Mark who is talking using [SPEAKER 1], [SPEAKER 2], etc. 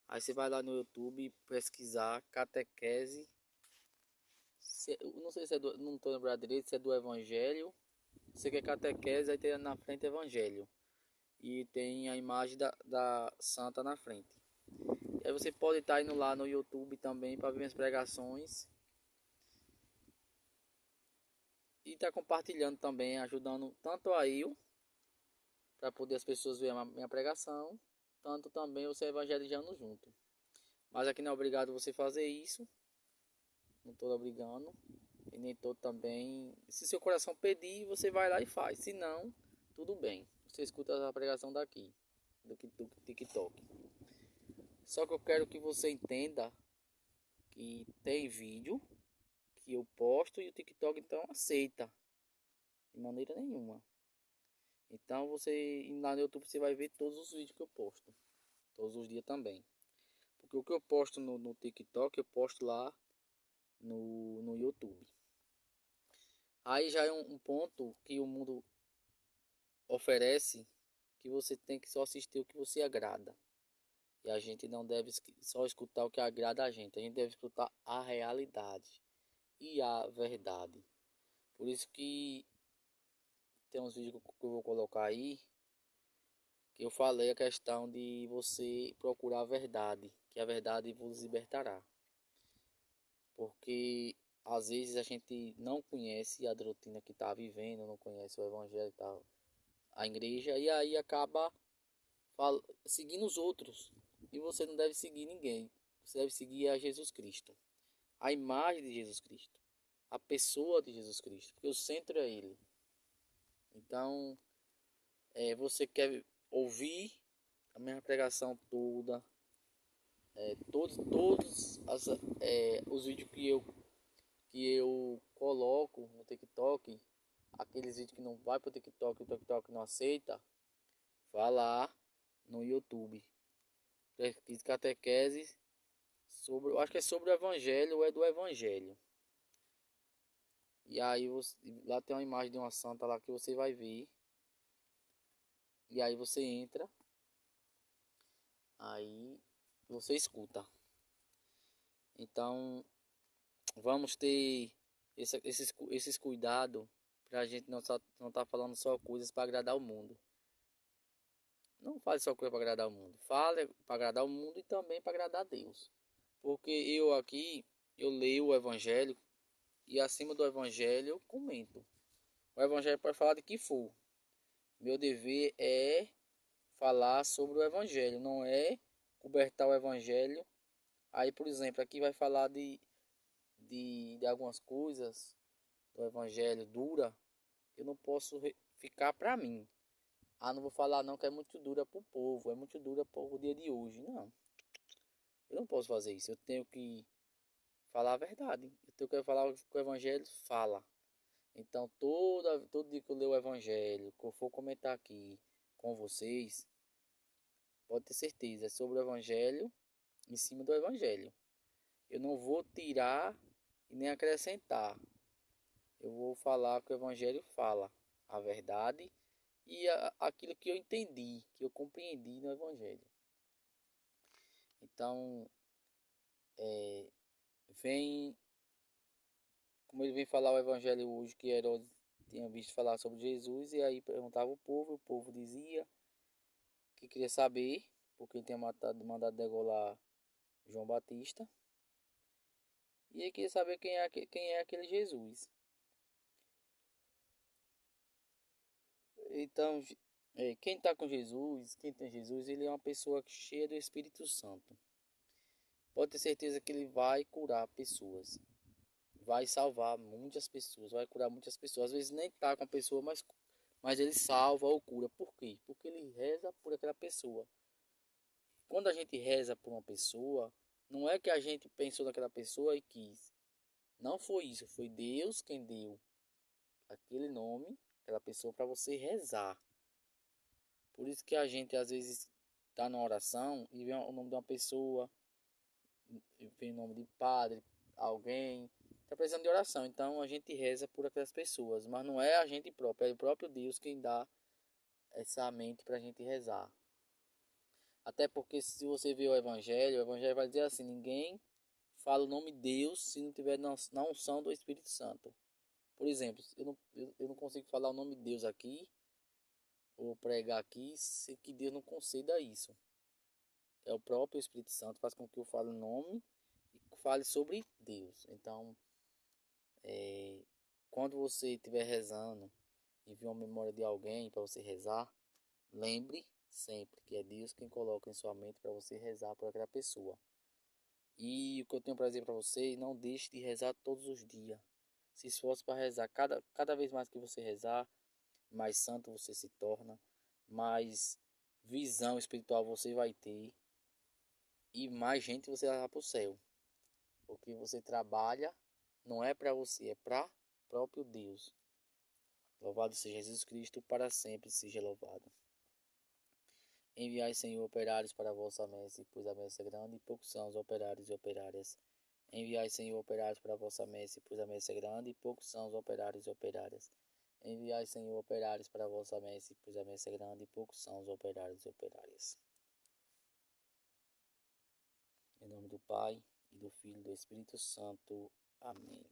[SPEAKER 1] Aí você vai lá no YouTube pesquisar catequese. Eu não sei se é do, não tô lembrado direito se é do Evangelho. Você quer catequese, aí tem na frente Evangelho. E tem a imagem da santa na frente. E aí você pode estar indo lá no YouTube também para ver minhas pregações. E tá compartilhando também, ajudando tanto a eu, para poder as pessoas verem a minha pregação, tanto também você evangelizando junto. Mas aqui não é obrigado você fazer isso, não estou obrigando, e nem estou também. Se seu coração pedir, você vai lá e faz, se não, tudo bem, você escuta a pregação daqui, do TikTok. Só que eu quero que você entenda que tem vídeo que eu posto e o TikTok então aceita, de maneira nenhuma. Então você indo lá no YouTube você vai ver todos os vídeos que eu posto. Todos os dias também. Porque o que eu posto no TikTok eu posto lá no YouTube. Aí já é um ponto que o mundo oferece que você tem que só assistir o que você agrada. E a gente não deve só escutar o que agrada a gente. A gente deve escutar a realidade e a verdade. Por isso que tem uns vídeos que eu vou colocar aí que eu falei a questão de você procurar a verdade, que a verdade vos libertará. Porque às vezes a gente não conhece a doutrina que está vivendo, não conhece o evangelho, tá, a igreja, e aí acaba seguindo os outros. E você não deve seguir ninguém. Você deve seguir a Jesus Cristo, a imagem de Jesus Cristo, a pessoa de Jesus Cristo, porque o centro é Ele. Então, você quer ouvir a minha pregação toda, todos os vídeos que eu coloco no TikTok, aqueles vídeos que não vai pro TikTok, o TikTok não aceita, vá lá no YouTube. Pesquisa catequese sobre, eu acho que é sobre o Evangelho ou é do Evangelho. E aí lá tem uma imagem de uma santa lá que você vai ver. E aí você entra, aí você escuta. Então vamos ter esses cuidados para a gente não tá falando só coisas para agradar o mundo. Não fale só coisa para agradar o mundo. Fale para agradar o mundo e também para agradar a Deus. Porque eu aqui, eu leio o Evangelho e acima do Evangelho eu comento. O Evangelho pode falar de que for. Meu dever é falar sobre o Evangelho, não é cobertar o Evangelho. Aí, por exemplo, aqui vai falar de algumas coisas do Evangelho dura. Eu não posso ficar para mim. Ah, não vou falar não que é muito dura para o povo, é muito dura para o dia de hoje. Não, eu não posso fazer isso. Eu tenho que falar a verdade. Eu tenho que falar o que o Evangelho fala. Então, todo dia que eu ler o Evangelho, que eu for comentar aqui com vocês, pode ter certeza, é sobre o Evangelho, em cima do Evangelho. Eu não vou tirar e nem acrescentar. Eu vou falar o que o Evangelho fala, a verdade e aquilo que eu entendi, que eu compreendi no Evangelho. Então, vem, como ele vem falar o Evangelho hoje, que Herodes tinha visto falar sobre Jesus, e aí perguntava o povo dizia que queria saber, porque ele tinha mandado degolar João Batista, e ele queria saber quem é aquele Jesus. Então, quem está com Jesus, quem tem Jesus, ele é uma pessoa cheia do Espírito Santo. Pode ter certeza que ele vai curar pessoas, vai salvar muitas pessoas, vai curar muitas pessoas. Às vezes nem está com a pessoa, mas ele salva ou cura. Por quê? Porque ele reza por aquela pessoa. Quando a gente reza por uma pessoa, não é que a gente pensou naquela pessoa e quis. Não foi isso, foi Deus quem deu aquele nome, aquela pessoa para você rezar. Por isso que a gente às vezes está na oração e vê o nome de uma pessoa, vê o nome de padre, alguém, está precisando de oração. Então a gente reza por aquelas pessoas, mas não é a gente próprio, é o próprio Deus quem dá essa mente para a gente rezar. Até porque se você ver o Evangelho vai dizer assim, ninguém fala o nome de Deus se não tiver na unção do Espírito Santo. Por exemplo, eu não consigo falar o nome de Deus aqui, ou pregar aqui, se que Deus não conceda isso. É o próprio Espírito Santo faz com que eu fale o nome e fale sobre Deus. Então, quando você estiver rezando e vir uma memória de alguém para você rezar, lembre sempre que é Deus quem coloca em sua mente para você rezar por aquela pessoa. E o que eu tenho para dizer para você, não deixe de rezar todos os dias. Se esforce para rezar. Cada vez mais que você rezar, mais santo você se torna, mais visão espiritual você vai ter e mais gente você vai levar para o céu. Porque você trabalha, não é para você, é para próprio Deus. Louvado seja Jesus Cristo, para sempre seja louvado. Enviai, Senhor, operários para a vossa messe, pois a messe é grande e poucos são os operários e operárias. Enviai, Senhor, operários para a vossa messe, pois a messe é grande e poucos são os operários e operárias. Enviai, Senhor, operários para a vossa messe, pois a messe é grande e poucos são os operários e operárias. Em nome do Pai, e do Filho e do Espírito Santo. Amém.